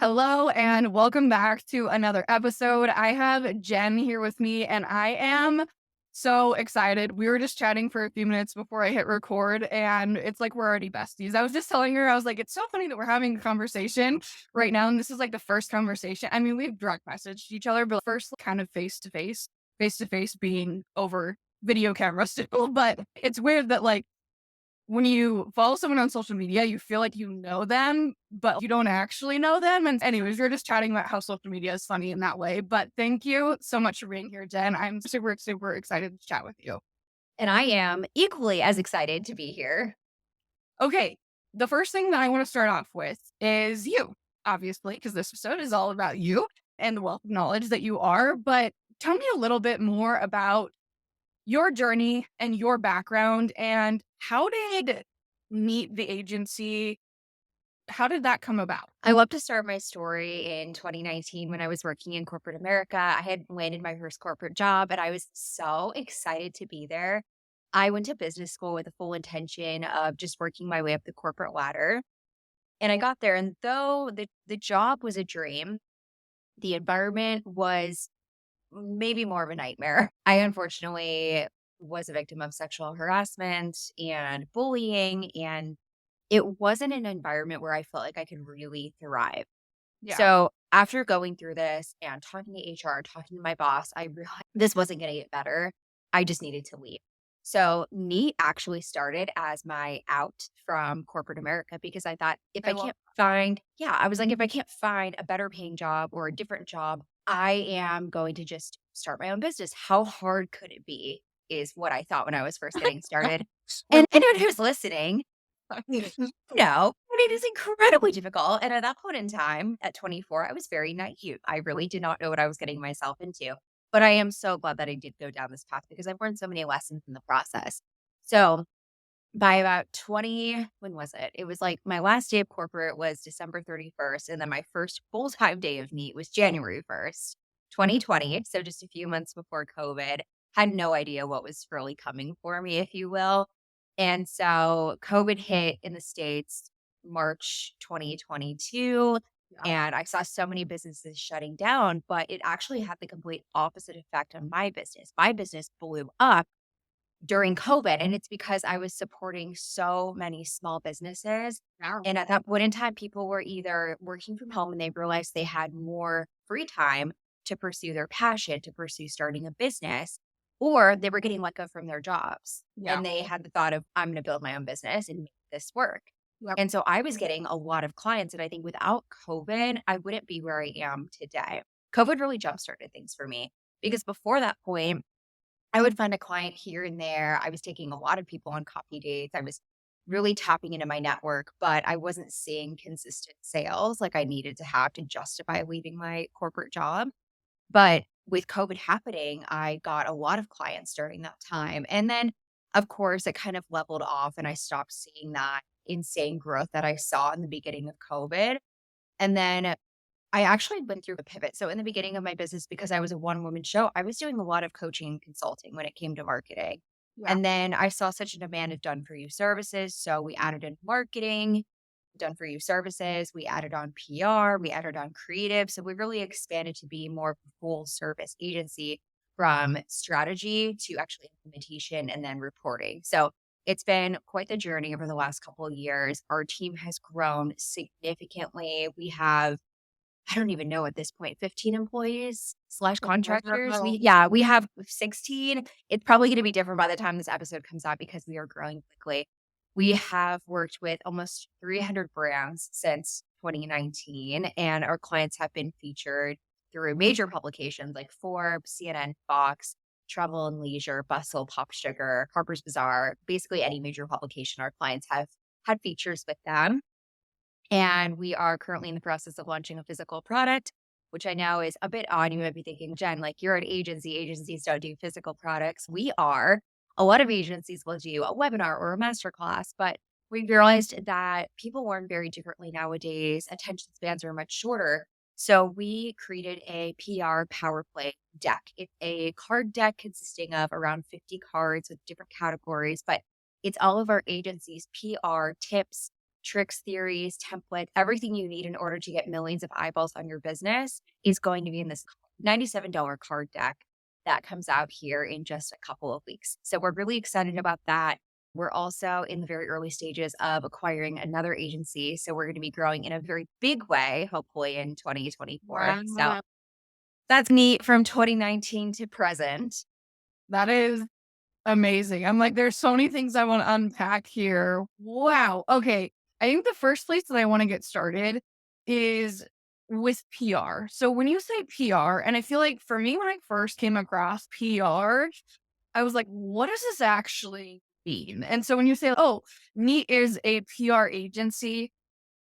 Hello and welcome back to another episode. I have Jen here with me and I am so excited. We were just chatting for a few minutes before I hit record and it's like we're already besties. I was just telling her, I was like, it's so funny that we're having a conversation right now. And this is like the first conversation. I mean, we've direct messaged each other, but first kind of face to face being over video camera still. But it's weird that like when you follow someone on social media, you feel like you know them, but you don't actually know them. And anyways, we are just chatting about how social media is funny in that way. But thank you so much for being here, Jen. I'm super, super excited to chat with you. And I am equally as excited to be here. Okay. The first thing that I want to start off with is you, obviously, because this episode is all about you and the wealth of knowledge that you are. But tell me a little bit more about your journey and your background and how did Meet the Agency how did that come about? I love to start my story in 2019 when I was working in corporate America. I had landed my first corporate job and I was so excited to be there. I went to business school with the full intention of just working my way up the corporate ladder. And I got there, and though the job was a dream, the environment was maybe more of a nightmare. I unfortunately was a victim of sexual harassment and bullying, and it wasn't an environment where I felt like I could really thrive. Yeah. So after going through this and talking to HR, talking to my boss, I realized this wasn't going to get better. I just needed to leave. So Neat actually started as my out from corporate America because I thought if I I love can't find, yeah, I was like, if I can't find a better paying job or a different job, I am going to just start my own business. How hard could it be? Is what I thought when I was first getting started. when And anyone who's listening, no, it is incredibly difficult, and at that point in time, at 24, I was very naive. I really did not know what I was getting myself into, but I am so glad that I did go down this path because I've learned so many lessons in the process. So, by about 20 when was it? It was like my last day of corporate was December 31st, and then my first full-time day of Neat was January 1st, 2020, so just a few months before COVID. Had no idea what was really coming for me, if you will. And so COVID hit in the States March 2022, yeah, and I saw so many businesses shutting down, but it actually had the complete opposite effect on my business. My business blew up during COVID, and it's because I was supporting so many small businesses. yeah, And at that point in time, people were either working from home and they realized they had more free time to pursue their passion, to pursue starting a business, or they were getting let go from their jobs. yeah, And they had the thought of, I'm going to build my own business and make this work. yep. And so I was getting a lot of clients. And I think without COVID, I wouldn't be where I am today. COVID really jump started things for me because before that point, I would find a client here and there. I was taking a lot of people on coffee dates. I was really tapping into my network, but I wasn't seeing consistent sales like I needed to have to justify leaving my corporate job. But with COVID happening, I got a lot of clients during that time. And then, of course, it kind of leveled off and I stopped seeing that insane growth that I saw in the beginning of COVID. And then I actually went through a pivot. So in the beginning of my business, because I was a one woman show, I was doing a lot of coaching and consulting when it came to marketing. Yeah. And then I saw such a demand of done for you services. So we added in marketing, done for you services. We added on PR, we added on creative. So we really expanded to be more of a full service agency from strategy to actually implementation and then reporting. So it's been quite the journey over the last couple of years. Our team has grown significantly. We have I don't even know at this point, 15 employees slash contractors. We have 16. It's probably going to be different by the time this episode comes out because we are growing quickly. We have worked with almost 300 brands since 2019, and our clients have been featured through major publications like Forbes, CNN, Fox, Travel and Leisure, Bustle, Pop Sugar, Harper's Bazaar, basically any major publication. Our clients have had features with them. And we are currently in the process of launching a physical product, which I know is a bit odd. You might be thinking, Jen, like you're an agency. Agencies don't do physical products. We are. A lot of agencies will do a webinar or a masterclass, but we realized that people learn very differently nowadays. Attention spans are much shorter. So we created a PR power play deck. It's a card deck consisting of around 50 cards with different categories, but it's all of our agencies' PR tips, tricks, theories, templates, everything you need in order to get millions of eyeballs on your business is going to be in this $97 card deck that comes out here in just a couple of weeks. So we're really excited about that. We're also in the very early stages of acquiring another agency. So we're going to be growing in a very big way, hopefully in 2024. So Wow. that's neat from 2019 to present. That is amazing. I'm like, there's so many things I want to unpack here. Wow. Okay. I think the first place that I want to get started is with PR. So when you say PR, and I feel like for me, when I first came across PR, I was like, what does this actually mean? And so when you say, oh, Neat is a PR agency,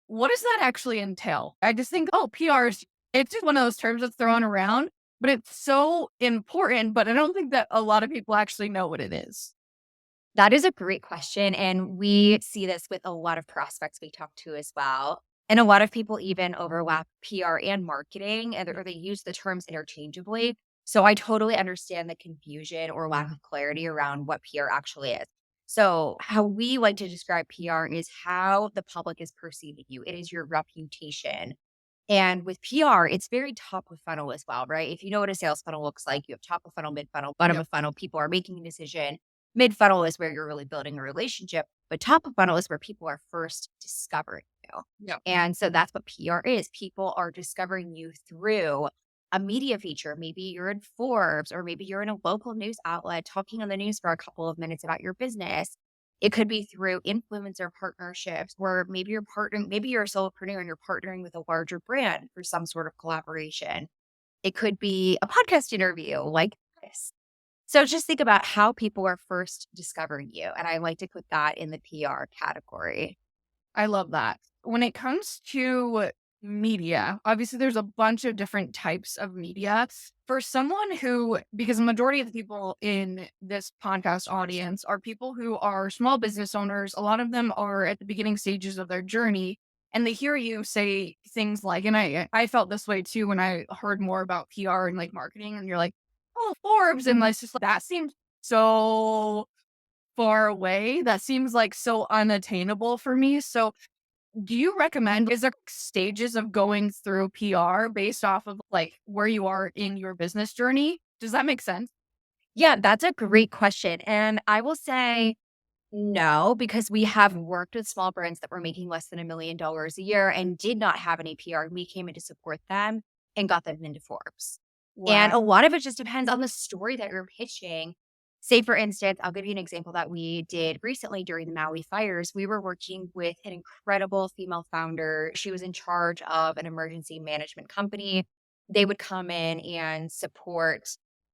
what does that actually entail? I just think, oh, PR is, it's just one of those terms that's thrown around, but it's so important. But I don't think that a lot of people actually know what it is. That is a great question. And we see this with a lot of prospects we talk to as well. And a lot of people even overlap PR and marketing, and or they use the terms interchangeably. So I totally understand the confusion or lack of clarity around what PR actually is. So, how we like to describe PR is how the public is perceiving you, it is your reputation. And with PR, it's very top of funnel as well, right? If you know what a sales funnel looks like, you have top of funnel, mid funnel, bottom Yep. of funnel. People are making a decision. Mid funnel is where you're really building a relationship, but top of funnel is where people are first discovering you. Yep. And so that's what PR is. People are discovering you through a media feature. Maybe you're in Forbes, or maybe you're in a local news outlet talking on the news for a couple of minutes about your business. It could be through influencer partnerships where maybe you're partnering, maybe you're a solopreneur and you're partnering with a larger brand for some sort of collaboration. It could be a podcast interview like this. So just think about how people are first discovering you. And I like to put that in the PR category. I love that. When it comes to media, obviously there's a bunch of different types of media. For someone who, because the majority of the people in this podcast audience are people who are small business owners, a lot of them are at the beginning stages of their journey. And they hear you say things like, and I felt this way too when I heard more about PR and like marketing, and you're like, oh, Forbes. And it's just like, that seems so far away. That seems like so unattainable for me. So do you recommend, is there stages of going through PR based off of like where you are in your business journey? Does that make sense? Yeah, that's a great question. And I will say no, because we have worked with small brands that were making less than $1 million a year and did not have any PR. We came in to support them and got them into Forbes. And Wow. a lot of it just depends on the story that you're pitching. Say, for instance, I'll give you an example that we did recently during the Maui fires. We were working with an incredible female founder. She was in charge of an emergency management company. They would come in and support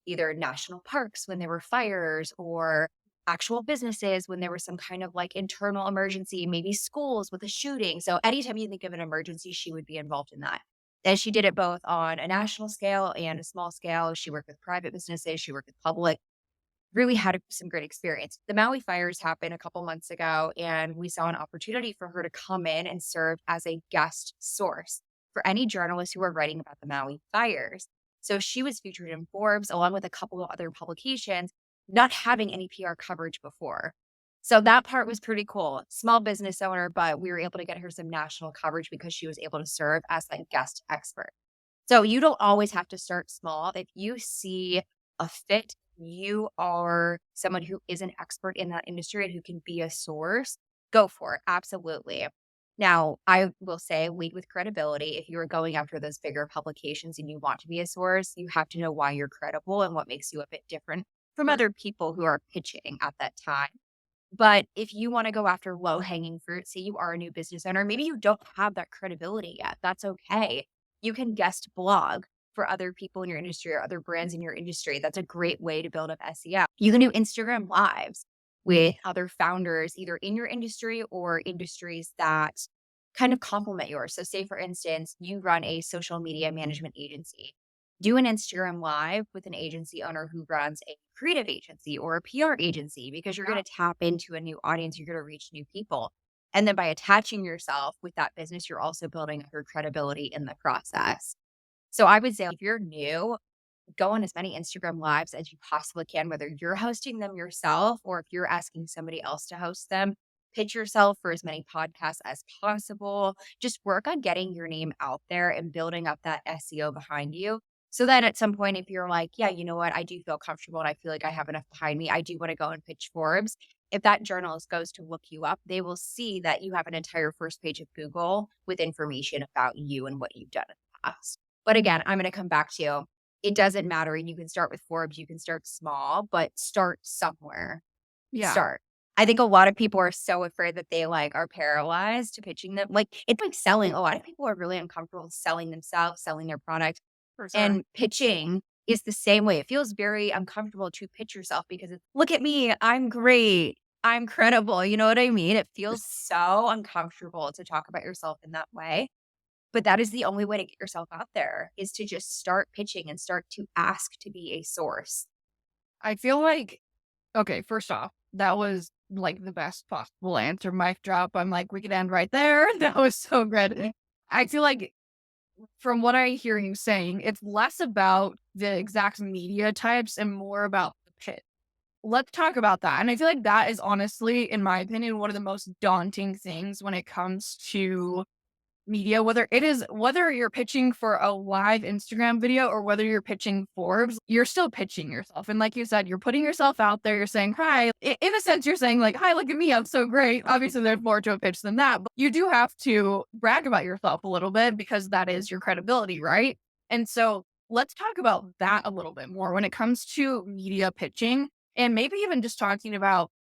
either national parks when there were fires, or actual businesses when there was some kind of like internal emergency, maybe schools with a shooting. So anytime you think of an emergency, she would be involved in that. And she did it both on a national scale and a small scale. She worked with private businesses, she worked with public, really had some great experience. The Maui fires happened a couple months ago, and we saw an opportunity for her to come in and serve as a guest source for any journalists who were writing about the Maui fires. So she was featured in Forbes along with a couple of other publications, not having any PR coverage before. So that part was pretty cool. Small business owner, but we were able to get her some national coverage because she was able to serve as that guest expert. So you don't always have to start small. If you see a fit, you are someone who is an expert in that industry and who can be a source, go for it. Absolutely. Now, I will say lead with credibility. If you are going after those bigger publications and you want to be a source, you have to know why you're credible and what makes you a bit different from For other people who are pitching at that time. But if you want to go after low hanging fruit, say you are a new business owner, maybe you don't have that credibility yet. That's okay. You can guest blog for other people in your industry or other brands in your industry. That's a great way to build up SEO. You can do Instagram lives with other founders, either in your industry or industries that kind of complement yours. So, say for instance, you run a social media management agency. Do an Instagram live with an agency owner who runs a creative agency or a PR agency, because you're going to tap into a new audience. You're going to reach new people. And then by attaching yourself with that business, you're also building up your credibility in the process. So I would say if you're new, go on as many Instagram lives as you possibly can, whether you're hosting them yourself or if you're asking somebody else to host them. pitch yourself for as many podcasts as possible. Just work on getting your name out there and building up that SEO behind you. So then at some point, if you're like, yeah, you know what, I do feel comfortable and I feel like I have enough behind me, I do want to go and pitch Forbes. If that journalist goes to look you up, they will see that you have an entire first page of Google with information about you and what you've done in the past. But again, I'm going to come back to it doesn't matter. You can start with Forbes, you can start small, but start somewhere. Yeah. Start. I think a lot of people are so afraid that they are paralyzed to pitching them. Like it's like selling. A lot of people are really uncomfortable selling themselves, selling their product. For sure. And pitching is the same way. It feels very uncomfortable to pitch yourself because it's, look at me, I'm great, I'm credible. You know what I mean? It feels so uncomfortable to talk about yourself in that way. But that is the only way to get yourself out there is to just start pitching and start to ask to be a source. I feel like, okay, first off, that was like the best possible answer. Mic drop. I'm like, we could end right there. That was so good. I feel like from what I hear you saying, it's less about the exact media types and more about the pitch. Let's talk about that. And I feel like that is honestly, in my opinion, one of the most daunting things when it comes to media, whether you're pitching for a live Instagram video or whether you're pitching Forbes, you're still pitching yourself. And like you said, you're putting yourself out there. You're saying, hi. In a sense, you're saying like, hi, look at me. I'm so great. Obviously, there's more to a pitch than that, but you do have to brag about yourself a little bit because that is your credibility, right? And so let's talk about that a little bit more when it comes to media pitching and maybe even just talking about,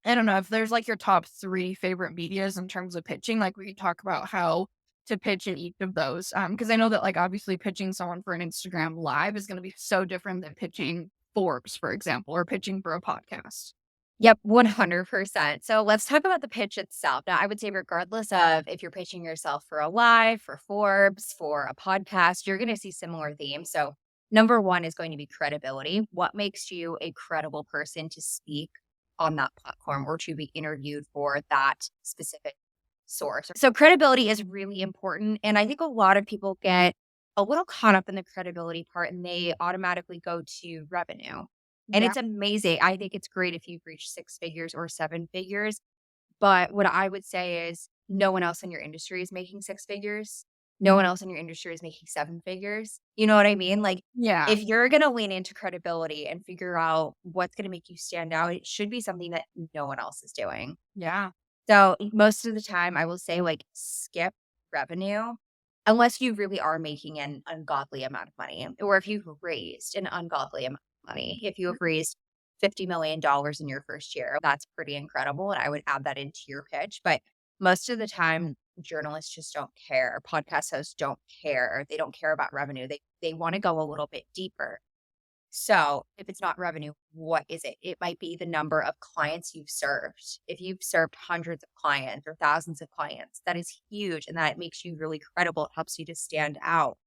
I don't know if there's like your top three favorite medias in terms of pitching. Like we could talk about how to pitch in each of those. Because I know that like obviously pitching someone for an Instagram live is going to be so different than pitching Forbes, for example, or pitching for a podcast. Yep, 100%. So let's talk about the pitch itself. Now, I would say, regardless of if you're pitching yourself for a live, for Forbes, for a podcast, you're going to see similar themes. So, number one is going to be credibility. What makes you a credible person to speak on that platform or to be interviewed for that specific source? So, credibility is really important. And I think a lot of people get a little caught up in the credibility part and they automatically go to revenue. And Yeah. it's amazing. I think it's great if you've reached six figures or seven figures. But what I would say is no one else in your industry is making six figures. No one else in your industry is making seven figures. You know what I mean? Like, Yeah. if you're going to lean into credibility and figure out what's going to make you stand out, it should be something that no one else is doing. Yeah. So most of the time, I will say, skip revenue unless you really are making an ungodly amount of money, or if you've raised an ungodly amount of money. If you have raised $50 million in your first year, that's pretty incredible. And I would add that into your pitch. But most of the time, journalists just don't care. Podcast hosts don't care. They don't care about revenue. They want to go a little bit deeper. So if it's not revenue, what is it? It might be the number of clients you've served. If you've served hundreds of clients or thousands of clients, that is huge. And that makes you really credible. It helps you to stand out.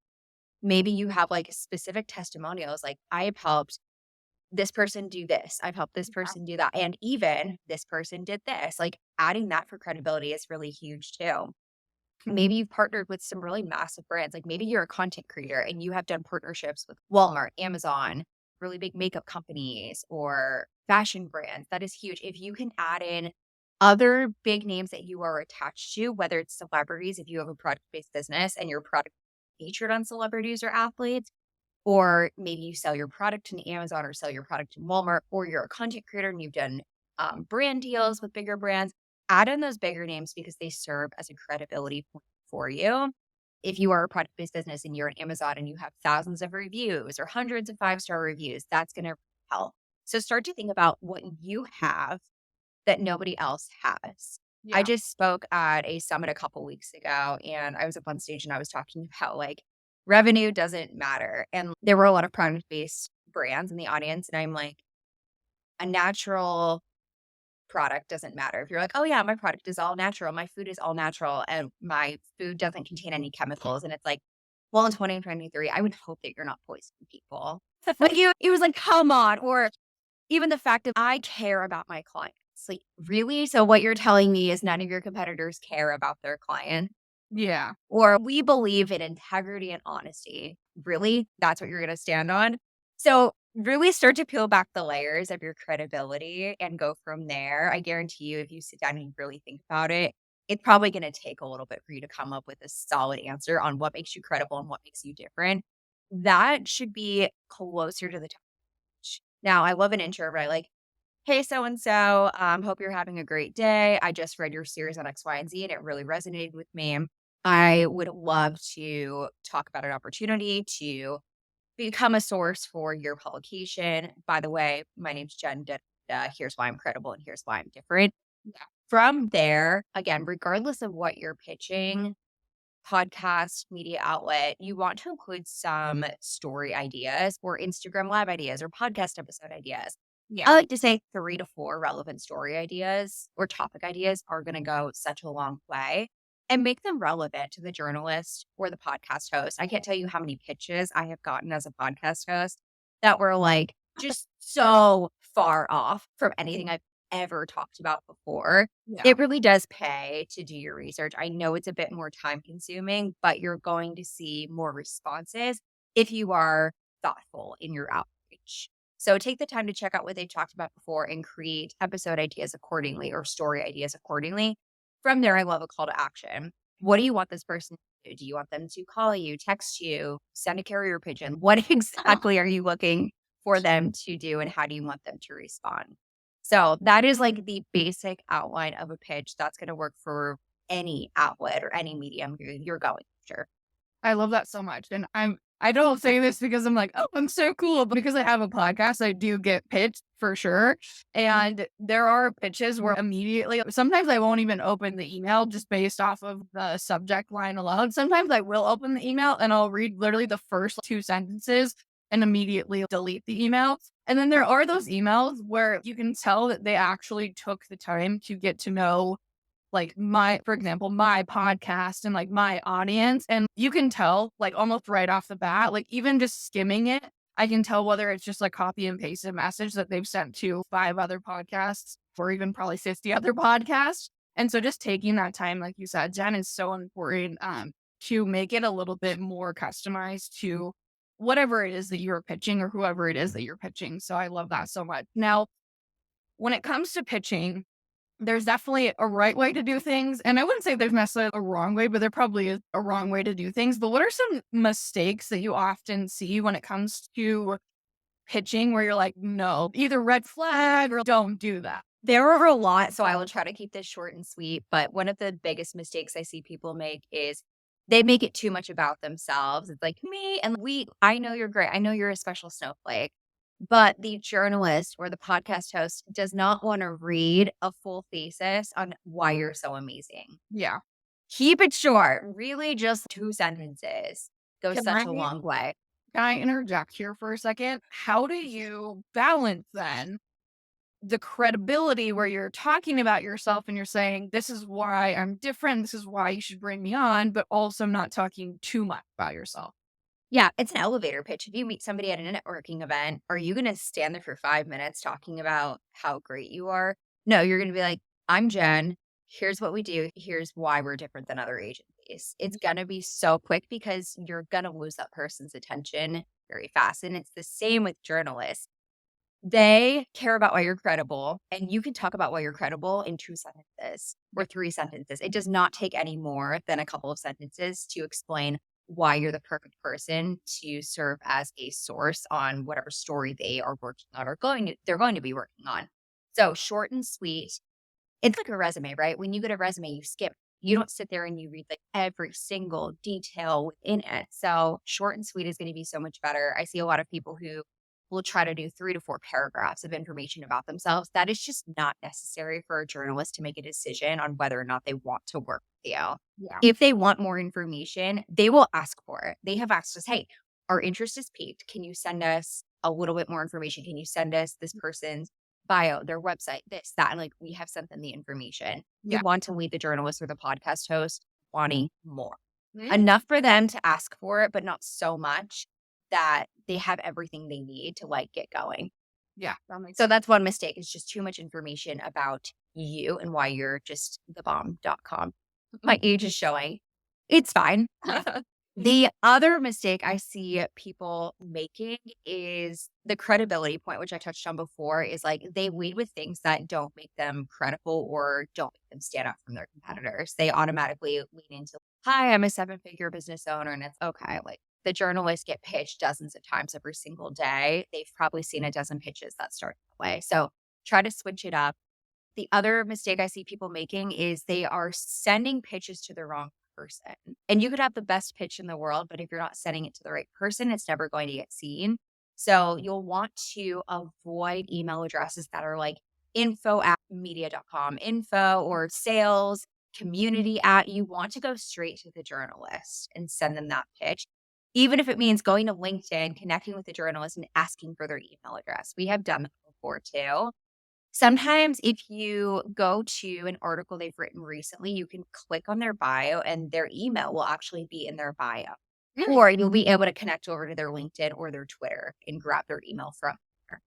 Maybe you have specific testimonials, like I have helped this person do this. I've helped this person do that. And even this person did this. Like adding that for credibility is really huge too. Maybe you've partnered with some really massive brands. Like maybe you're a content creator and you have done partnerships with Walmart, Amazon, really big makeup companies or fashion brands. That is huge. If you can add in other big names that you are attached to, whether it's celebrities, if you have a product-based business and your product featured on celebrities or athletes, or maybe you sell your product in Amazon or sell your product in Walmart, or you're a content creator and you've done brand deals with bigger brands, add in those bigger names because they serve as a credibility point for you. If you are a product-based business and you're on Amazon and you have thousands of reviews or hundreds of five-star reviews, that's going to help. So start to think about what you have that nobody else has. I Yeah. just spoke at a summit a couple weeks ago and I was up on stage and I was talking about revenue doesn't matter. And there were a lot of product-based brands in the audience. And I'm like, a natural product doesn't matter. If you're like, oh yeah, my product is all natural, my food is all natural, and my food doesn't contain any chemicals. And it's like, well, in 2023, I would hope that you're not poisoning people. It was like, come on. Or even the fact that I care about my clients. Like, really? So what you're telling me is none of your competitors care about their client? Yeah. Or we believe in integrity and honesty. Really? That's what you're going to stand on? So really start to peel back the layers of your credibility and go from there. I guarantee you, if you sit down and you really think about it, it's probably going to take a little bit for you to come up with a solid answer on what makes you credible and what makes you different. That should be closer to the touch. Now, I love an introvert. Like, hey, so and so, hope you're having a great day. I just read your series on X, Y, and Z, and it really resonated with me. I would love to talk about an opportunity to become a source for your publication. By the way, my name's Jen. Here's why I'm credible and here's why I'm different. Yeah. From there, again, regardless of what you're pitching, podcast, media outlet, you want to include some story ideas or Instagram live ideas or podcast episode ideas. Yeah. I like to say 3 to 4 relevant story ideas or topic ideas are going to go such a long way and make them relevant to the journalist or the podcast host. I can't tell you how many pitches I have gotten as a podcast host that were like just so far off from anything I've ever talked about before. Yeah. It really does pay to do your research. I know it's a bit more time consuming, but you're going to see more responses if you are thoughtful in your outreach. So take the time to check out what they've talked about before and create episode ideas accordingly or story ideas accordingly. From there, I love a call to action. What do you want this person to do? Do you want them to call you, text you, send a carrier pigeon? What exactly are you looking for them to do and how do you want them to respond? So that is like the basic outline of a pitch that's going to work for any outlet or any medium you're going after. I love that so much. And I don't say this because I'm like, oh, I'm so cool. But because I have a podcast, I do get pitched for sure. And there are pitches where immediately, sometimes I won't even open the email just based off of the subject line alone. Sometimes I will open the email and I'll read literally the first 2 sentences and immediately delete the email. And then there are those emails where you can tell that they actually took the time to get to know like for example, my podcast and like my audience. And you can tell like almost right off the bat, like even just skimming it, I can tell whether it's just like copy and pasted message that they've sent to 5 other podcasts or even probably 50 other podcasts. And so just taking that time, like you said, Jen, is so important to make it a little bit more customized to whatever it is that you're pitching or whoever it is that you're pitching. So I love that so much. Now, when it comes to pitching, there's definitely a right way to do things, and I wouldn't say there's necessarily a wrong way, but there probably is a wrong way to do things. But what are some mistakes that you often see when it comes to pitching where you're like, "No, either red flag or don't do that?" There are a lot, so I will try to keep this short and sweet. But one of the biggest mistakes I see people make is they make it too much about themselves. It's like me and I know you're great. I know you're a special snowflake. But the journalist or the podcast host does not want to read a full thesis on why you're so amazing. Yeah. Keep it short. Really, just 2 sentences goes Can such I a long way. can I interject here for a second? How do you balance then the credibility where you're talking about yourself and you're saying, "This is why I'm different. This is why you should bring me on," but also not talking too much about yourself? Yeah, it's an elevator pitch. If you meet somebody at a networking event, are you going to stand there for 5 minutes talking about how great you are? No, you're going to be like, I'm Jen. Here's what we do. Here's why we're different than other agencies. It's going to be so quick because you're going to lose that person's attention very fast. And it's the same with journalists. They care about why you're credible, and you can talk about why you're credible in 2 sentences or 3 sentences. It does not take any more than a couple of sentences to explain why you're the perfect person to serve as a source on whatever story they are working on or they're going to be working on. So short and sweet. It's like a resume, right? When you get a resume, you skip. You don't sit there and you read like every single detail within it. So short and sweet is going to be so much better. I see a lot of people who will try to do 3 to 4 paragraphs of information about themselves. That is just not necessary for a journalist to make a decision on whether or not they want to work with you. Yeah. If they want more information, they will ask for it. They have asked us, hey, our interest is piqued. Can you send us a little bit more information? Can you send us this person's bio, their website, this, that? And like, we have sent them the information. You Yeah. want to lead the journalist or the podcast host wanting more. Mhm. Enough for them to ask for it, but not so much that they have everything they need to like get going. Yeah. That makes So that's one mistake is just too much information about you and why you're just thebomb.com. My age is showing. It's fine. The other mistake I see people making is the credibility point, which I touched on before, is like they lead with things that don't make them credible or don't make them stand out from their competitors. They automatically lean into, hi, I'm a 7-figure business owner. And it's okay. Like the journalists get pitched dozens of times every single day. They've probably seen a dozen pitches that start that way. So try to switch it up. The other mistake I see people making is they are sending pitches to the wrong person. And you could have the best pitch in the world, but if you're not sending it to the right person, it's never going to get seen. So you'll want to avoid email addresses that are like info@media.com, info or sales, community at. You want to go straight to the journalist and send them that pitch. Even if it means going to LinkedIn, connecting with the journalist and asking for their email address. We have done that before too. Sometimes if you go to an article they've written recently, you can click on their bio and their email will actually be in their bio. Really? Or you'll be able to connect over to their LinkedIn or their Twitter and grab their email from there.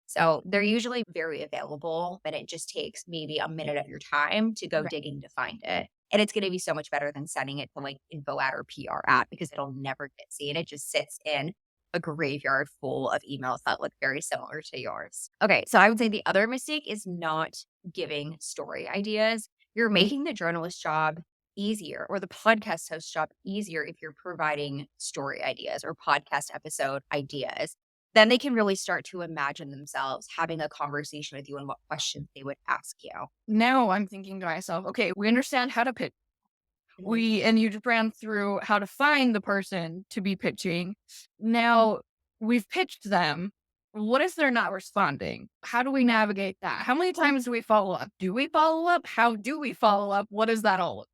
So they're usually very available, but it just takes maybe a minute of your time to go Right. digging to find it. And it's going to be so much better than sending it to like info at or PR at because it'll never get seen. It just sits in a graveyard full of emails that look very similar to yours. Okay, so I would say the other mistake is not giving story ideas. You're making the journalist job easier or the podcast host job easier if you're providing story ideas or podcast episode ideas. Then they can really start to imagine themselves having a conversation with you and what questions they would ask you. Now I'm thinking to myself, okay, we understand how to pitch. Mhm. And you just ran through how to find the person to be pitching. Now we've pitched them. What if they're not responding? How do we navigate that? How many times do we follow up? Do we follow up? How do we follow up? What is that all?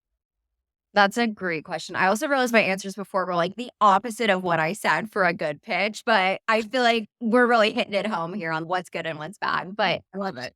That's a great question. I also realized my answers before were like the opposite of what I said for a good pitch, but I feel like we're really hitting it home here on what's good and what's bad. But I love it.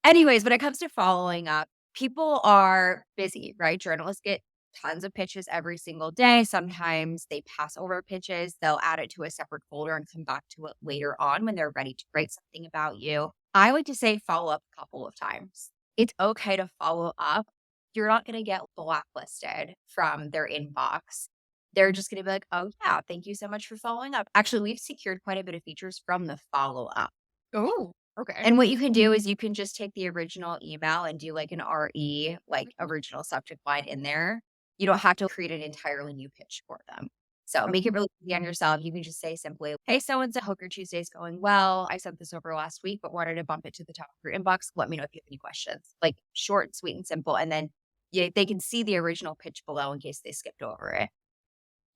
anyways, when it comes to following up, people are busy, right? Journalists get tons of pitches every single day. Sometimes they pass over pitches, they'll add it to a separate folder and come back to it later on when they're ready to write something about you. I like to say follow up a couple of times. It's okay to follow up. You're not going to get blacklisted from their inbox. They're just going to be like, oh, yeah, thank you so much for following up. Actually, we've secured quite a bit of features from the follow up. Oh, okay. And what you can do is you can just take the original email and do like an RE, like original subject line in there. You don't have to create an entirely new pitch for them. So make it really easy on yourself. You can just say simply, hey, so and so, hope your Tuesday's going well. I sent this over last week, but wanted to bump it to the top of your inbox. Let me know if you have any questions. Like short, sweet, and simple. And then they can see the original pitch below in case they skipped over it.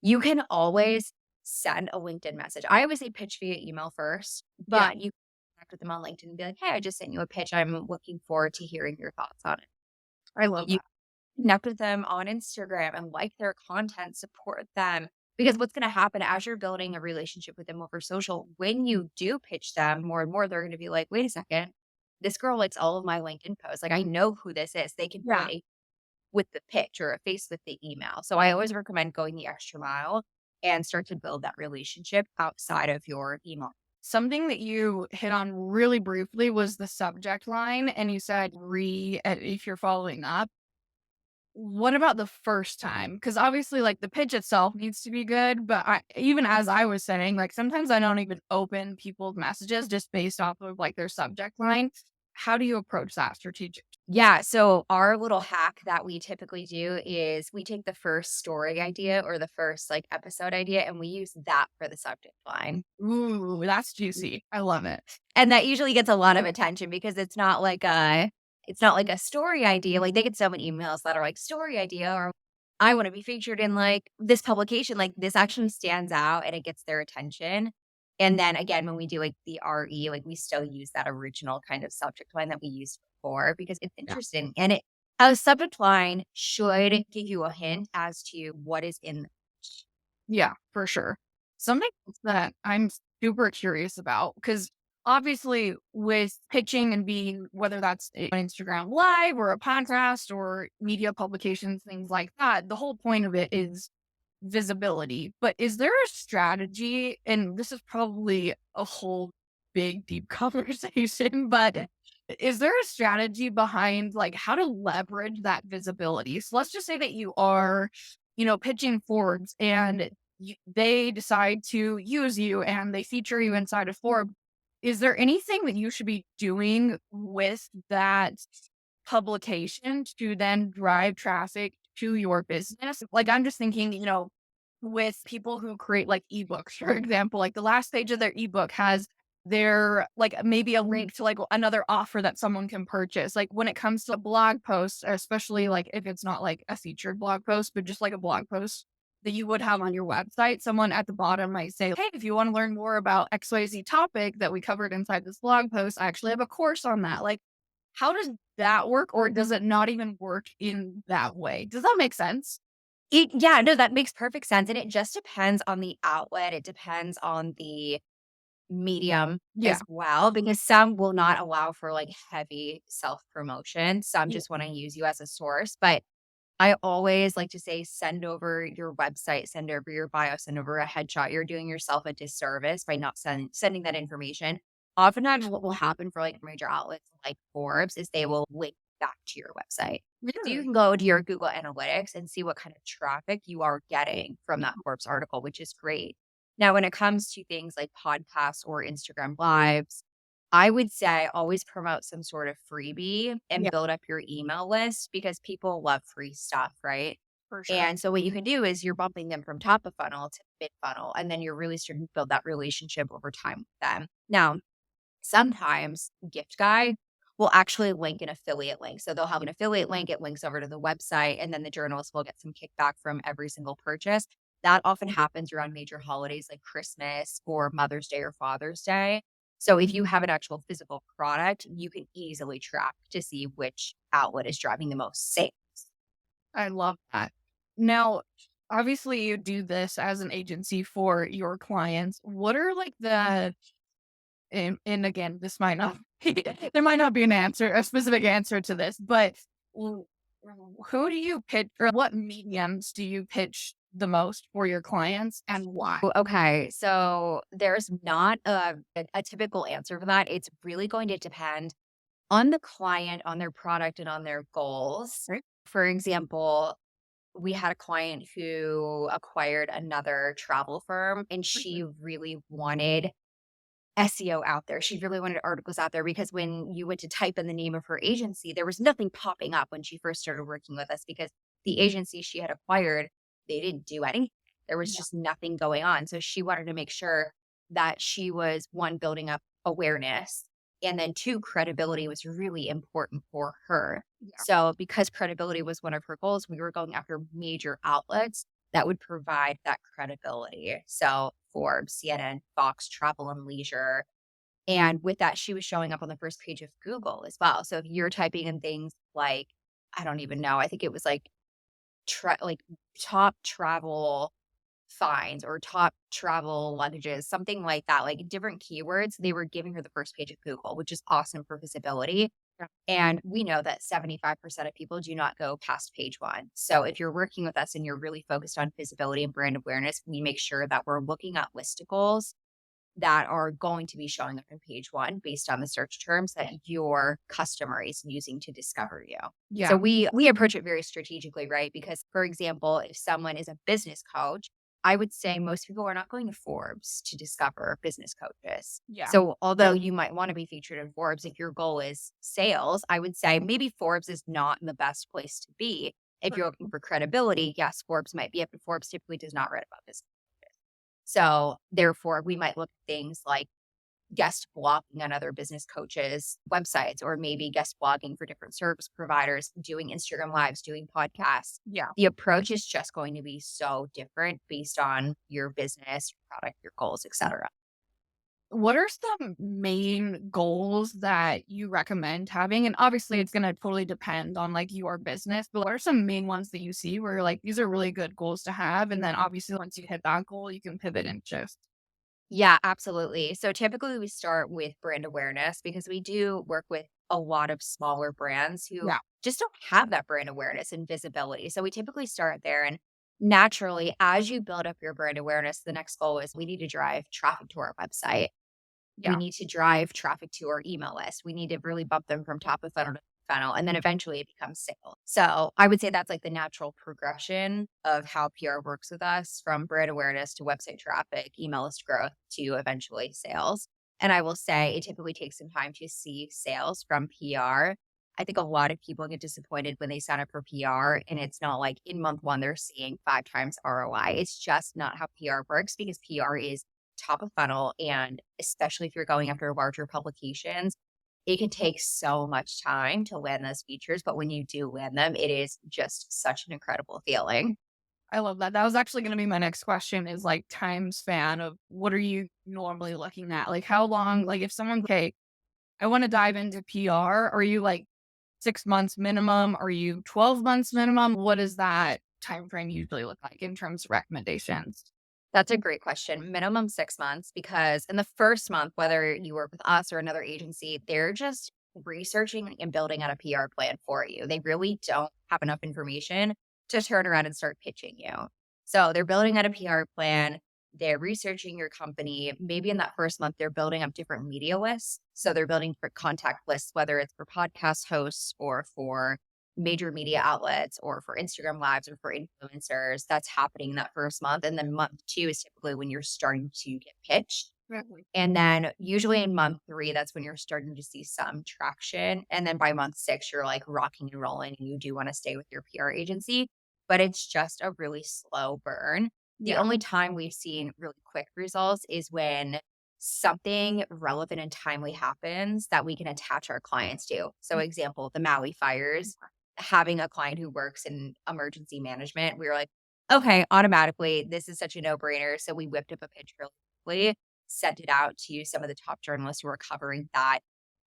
You can always send a LinkedIn message. I always say pitch via email first, Yeah, but you can connect with them on LinkedIn and be like, hey, I just sent you a pitch. I'm looking forward to hearing your thoughts on it. I love You that. connect with them on Instagram and like their content, support them. Because what's going to happen as you're building a relationship with them over social, when you do pitch them more and more, they're going to be like, wait a second, this girl likes all of my LinkedIn posts. Like, I know who this is. They can put Yeah. a with the pitch or a face with the email. So I always recommend going the extra mile and start to build that relationship outside of your email. Something that you hit on really briefly was the subject line, and you said if you're following up. What about the first time? Because obviously, like, the pitch itself needs to be good, but even as I was saying, like, sometimes I don't even open people's messages just based off of, like, their subject line. How do you approach that strategic? Yeah. So our little hack that we typically do is we take the first story idea or the first like episode idea and we use that for the subject line. Ooh, that's juicy. I love it. And that usually gets a lot of attention because it's not like a story idea. Like they get so many emails that are like story idea or I want to be featured in like this publication. Like this actually stands out and it gets their attention. And then again, when we do like the RE, like we still use that original kind of subject line that we used before because it's Yeah. interesting. And a subject line should give you a hint as to what is in the pitch. Yeah, for sure. Something else that I'm super curious about, because obviously with pitching and being, whether that's an Instagram live or a podcast or media publications, things like that, the whole point of it is visibility. But is there a strategy? And this is probably a whole big, deep conversation, but is there a strategy behind like how to leverage that visibility? So let's just say that you are pitching Forbes and they decide to use you and they feature you inside of Forbes, is there anything that you should be doing with that publication to then drive traffic to your business? Like, I'm just thinking, with people who create like ebooks, for example, like the last page of their ebook has their like maybe a link to like another offer that someone can purchase. Like when it comes to blog posts, especially like if it's not like a featured blog post, but just like a blog post that you would have on your website, someone at the bottom might say, hey, if you want to learn more about XYZ topic that we covered inside this blog post, I actually have a course on that. Like, how does that work? Or does it not even work in that way? Does that make sense? Yeah, no, that makes perfect sense. And it just depends on the outlet. It depends on the medium Yeah. as well, because some will not allow for like heavy self promotion. Some Yeah. just want to use you as a source. But I always like to say, send over your website, send over your bio, send over a headshot. You're doing yourself a disservice by not sending that information. Oftentimes, what will happen for like major outlets like Forbes is they will link back to your website. So you Really? can go to your Google Analytics and see what kind of traffic you are getting from that Forbes article, which is great. Now, when it comes to things like podcasts or Instagram lives, I would say always promote some sort of freebie and Yeah, build up your email list because people love free stuff, right? for sure. And so what you can do is you're bumping them from top of funnel to mid funnel, and then you're really starting to build that relationship over time with them. Now, sometimes Gift Guide will actually link an affiliate link. So they'll have an affiliate link, it links over to the website, and then the journalist will get some kickback from every single purchase. That often happens around major holidays like Christmas or Mother's Day or Father's Day. So if you have an actual physical product, you can easily track to see which outlet is driving the most sales. I love that. Now, obviously, you do this as an agency for your clients. What are like and again, this might not there might not be a specific answer to this, but w- who do you pitch or what mediums do you pitch the most for your clients and why? Okay, so there's not a typical answer for that. It's really going to depend on the client, on their product, and on their goals. Right? For example, we had a client who acquired another travel firm and she really wanted SEO out there. She really wanted articles out there because when you went to type in the name of her agency, there was nothing popping up when she first started working with us because the agency she had acquired, they didn't do anything. There was Yeah. just nothing going on. So she wanted to make sure that she was one, building up awareness, and then two, credibility was really important for her. Yeah. So because credibility was one of her goals, we were going after major outlets that would provide that credibility. So Forbes, CNN, Fox, Travel and Leisure. And with that, she was showing up on the first page of Google as well. So if you're typing in things like, I don't even know, I think it was like like top travel finds or top travel luggages, something like that, like different keywords, they were giving her the first page of Google, which is awesome for visibility. Yeah. And we know that 75% of people do not go past page one. So if you're working with us and you're really focused on visibility and brand awareness, we make sure that we're looking at listicles that are going to be showing up on page one based on the search terms that your customer is using to discover you. So Yeah. we approach it very strategically, right? Because for example, if someone is a business coach, I would say most people are not going to Forbes to discover business coaches. Yeah. So although you might want to be featured in Forbes, if your goal is sales, I would say maybe Forbes is not the best place to be. If you're looking for credibility, yes, Forbes might be up, but Forbes typically does not write about business. So therefore, we might look at things like guest blogging on other business coaches' websites, or maybe guest blogging for different service providers, doing Instagram lives, doing podcasts. Yeah. The approach is just going to be so different based on your business, your product, your goals, etc. What are some main goals that you recommend having? And obviously, it's going to totally depend on like your business, but what are some main ones that you see where you're like, these are really good goals to have? And then obviously, once you hit that goal, you can pivot and shift. Yeah, absolutely. So typically we start with brand awareness because we do work with a lot of smaller brands who Yeah. just don't have that brand awareness and visibility. So we typically start there. And naturally, as you build up your brand awareness, the next goal is we need to drive traffic to our website. We Yeah. need to drive traffic to our email list. We need to really bump them from top of funnel to funnel, and then eventually it becomes sales. So I would say that's like the natural progression of how PR works with us, from brand awareness to website traffic, email list growth to eventually sales. And I will say it typically takes some time to see sales from PR. I think a lot of people get disappointed when they sign up for PR and it's not like in month one, they're seeing 5 times ROI. It's just not how PR works, because PR is top of funnel. And especially if you're going after larger publications, it can take so much time to land those features. But when you do land them, it is just such an incredible feeling. I love that. That was actually going to be my next question is like time span of what are you normally looking at? Like how long, like if someone, okay, I want to dive into PR, are you like 6 months minimum? Are you 12 months minimum? What does that time frame usually look like in terms of recommendations? That's a great question. Minimum 6 months, because in the first month, whether you work with us or another agency, they're just researching and building out a PR plan for you. They really don't have enough information to turn around and start pitching you. So they're building out a PR plan. They're researching your company. Maybe in that first month, they're building up different media lists. So they're building for contact lists, whether it's for podcast hosts or for major media outlets or for Instagram lives or for influencers. That's happening that first month. And then month two is typically when you're starting to get pitched. Right. And then usually in month three, that's when you're starting to see some traction. And then by month six, you're like rocking and rolling and you do want to stay with your PR agency, but it's just a really slow burn. The Yeah. only time we've seen really quick results is when something relevant and timely happens that we can attach our clients to. So example, the Maui fires, having a client who works in emergency management, we were like, okay, automatically, this is such a no-brainer. So we whipped up a pitch really quickly, sent it out to some of the top journalists who were covering that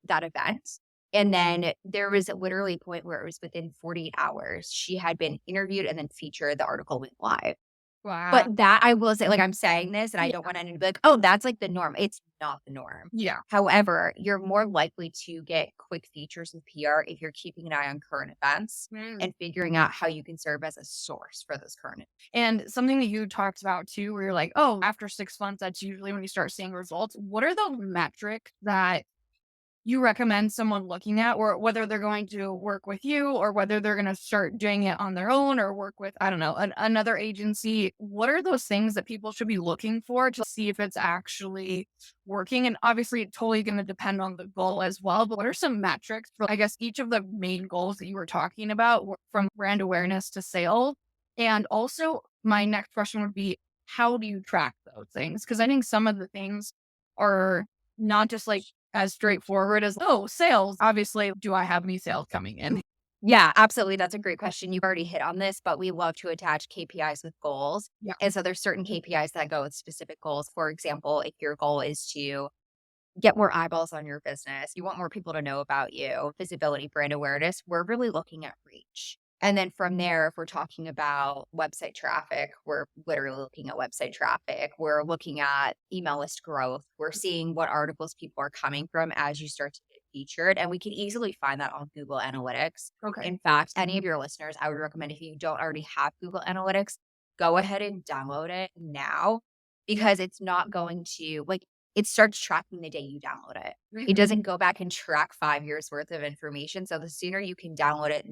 event. And then there was literally a point where it was within 48 hours. She had been interviewed and then featured. The article went live. Wow. But that I will say, like, I'm saying this and I Yeah. don't want anyone to be like, oh, that's like the norm. It's not the norm. Yeah. However, you're more likely to get quick features with PR if you're keeping an eye on current events Mm. and figuring out how you can serve as a source for those current. And something that you talked about too, where you're like, oh, after 6 months, that's usually when you start seeing results. What are the metrics that you recommend someone looking at, or whether they're going to work with you or whether they're going to start doing it on their own or work with, I don't know, another agency? What are those things that people should be looking for to see if it's actually working? And obviously, it's totally going to depend on the goal as well. But what are some metrics for, I guess, each of the main goals that you were talking about, from brand awareness to sales? And also, my next question would be, how do you track those things? Because I think some of the things are not just like as straightforward as, oh, sales. Obviously, do I have any sales coming in? Yeah, absolutely. That's a great question. You've already hit on this, but we love to attach KPIs with goals. Yeah. And so there's certain KPIs that go with specific goals. For example, if your goal is to get more eyeballs on your business, you want more people to know about you, visibility, brand awareness, we're really looking at reach. And then from there, if we're talking about website traffic, we're literally looking at website traffic. We're looking at email list growth. We're seeing what articles people are coming from as you start to get featured. And we can easily find that on Google Analytics. Okay. In fact, any of your listeners, I would recommend, if you don't already have Google Analytics, go ahead and download it now, because it's not going to, like, it starts tracking the day you download it. It doesn't go back and track 5 years worth of information. So the sooner you can download it,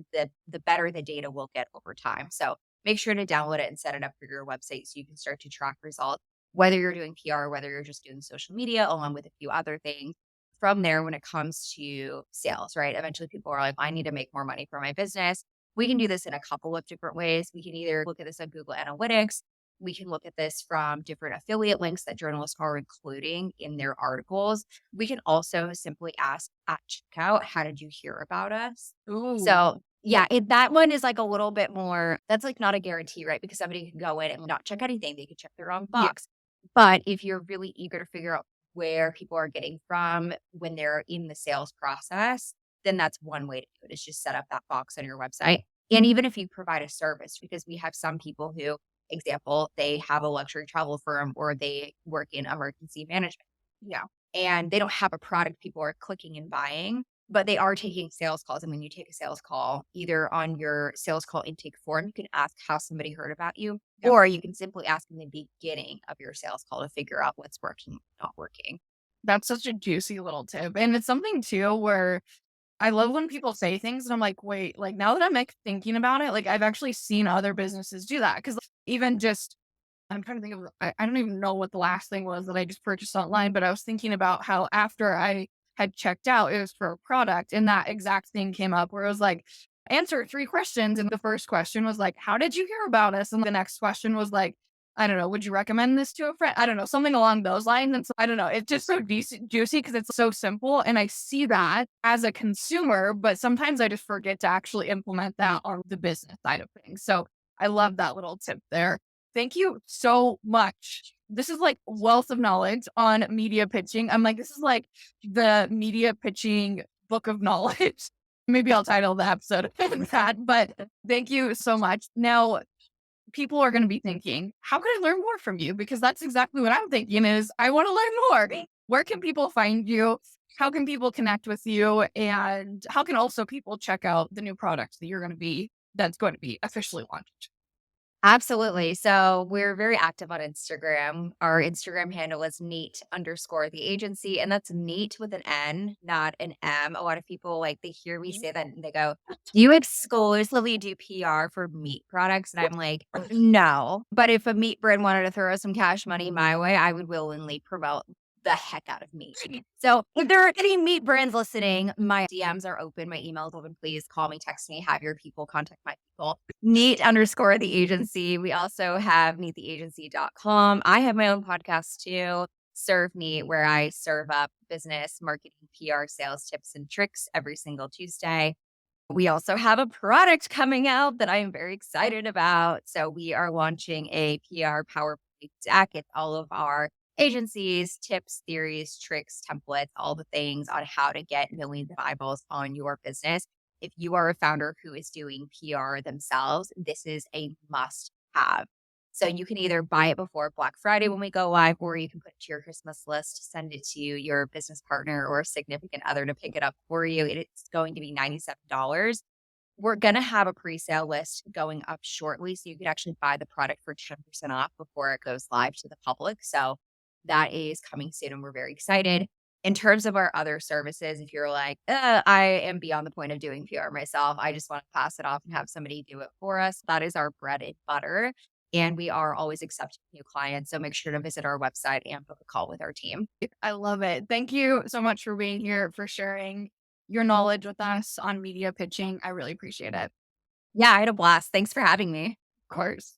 the better the data will get over time. So make sure to download it and set it up for your website so you can start to track results, whether you're doing PR, whether you're just doing social media, along with a few other things. From there, when it comes to sales, right? Eventually people are like, I need to make more money for my business. We can do this in a couple of different ways. We can either look at this on Google Analytics. We can look at this from different affiliate links that journalists are including in their articles. We can also simply ask at checkout, how did you hear about us? Ooh. So yeah, that one is like a little bit more, that's like not a guarantee, right? Because somebody can go in and not check anything. They could check their own Yeah. box. But if you're really eager to figure out where people are getting from when they're in the sales process, then that's one way to do it, is just set up that box on your website. And even if you provide a service, because we have some people who, example, they have a luxury travel firm or they work in emergency management. Yeah. And they don't have a product people are clicking and buying, but they are taking sales calls. And when you take a sales call, either on your sales call intake form, you can ask how somebody heard about you, Yep. or you can simply ask in the beginning of your sales call to figure out what's working, not working. That's such a juicy little tip. And it's something too where I love when people say things and I'm like, wait, like now that I'm like thinking about it, like I've actually seen other businesses do that. Cause even just, I'm trying to think of, I don't even know what the last thing was that I just purchased online, but I was thinking about how after I had checked out, it was for a product and that exact thing came up where it was like, answer 3 questions. And the first question was like, how did you hear about us? And the next question was like, I don't know, would you recommend this to a friend? I don't know, something along those lines. And so I don't know, it's just so juicy because it's so simple. And I see that as a consumer, but sometimes I just forget to actually implement that on the business side of things. So I love that little tip there. Thank you so much. This is like wealth of knowledge on media pitching. I'm like, this is like the media pitching book of knowledge. Maybe I'll title the episode that, but thank you so much. Now, people are going to be thinking, how can I learn more from you? Because that's exactly what I'm thinking is I want to learn more. Where can people find you? How can people connect with you? And how can also people check out the new products that that's going to be officially launched? Absolutely. So we're very active on Instagram. Our Instagram handle is neat underscore the agency, and that's neat with an N, not an M. A lot of people like they hear me say that and they go, "Do you exclusively do PR for meat products?" And I'm like, no. But if a meat brand wanted to throw some cash money my way, I would willingly promote the heck out of meat. So if there are any meat brands listening, my DMs are open, my email is open. Please call me, text me, have your people contact my people. Neat underscore the agency. We also have neattheagency.com. I have my own podcast too, Serve Neat, where I serve up business, marketing, PR, sales tips and tricks every single Tuesday. We also have a product coming out that I am very excited about. So we are launching a PR PowerPoint deck. It's all of our agencies, tips, theories, tricks, templates, all the things on how to get millions of eyeballs on your business. If you are a founder who is doing PR themselves, this is a must have. So you can either buy it before Black Friday when we go live, or you can put it to your Christmas list, send it to your business partner or significant other to pick it up for you. It's going to be $97. We're going to have a pre-sale list going up shortly. So you could actually buy the product for 10% off before it goes live to the public. So that is coming soon and we're very excited. In terms of our other services, if you're like, I am beyond the point of doing PR myself, I just want to pass it off and have somebody do it for us. That is our bread and butter. And we are always accepting new clients. So make sure to visit our website and book a call with our team. I love it. Thank you so much for being here, for sharing your knowledge with us on media pitching. I really appreciate it. Yeah, I had a blast. Thanks for having me. Of course.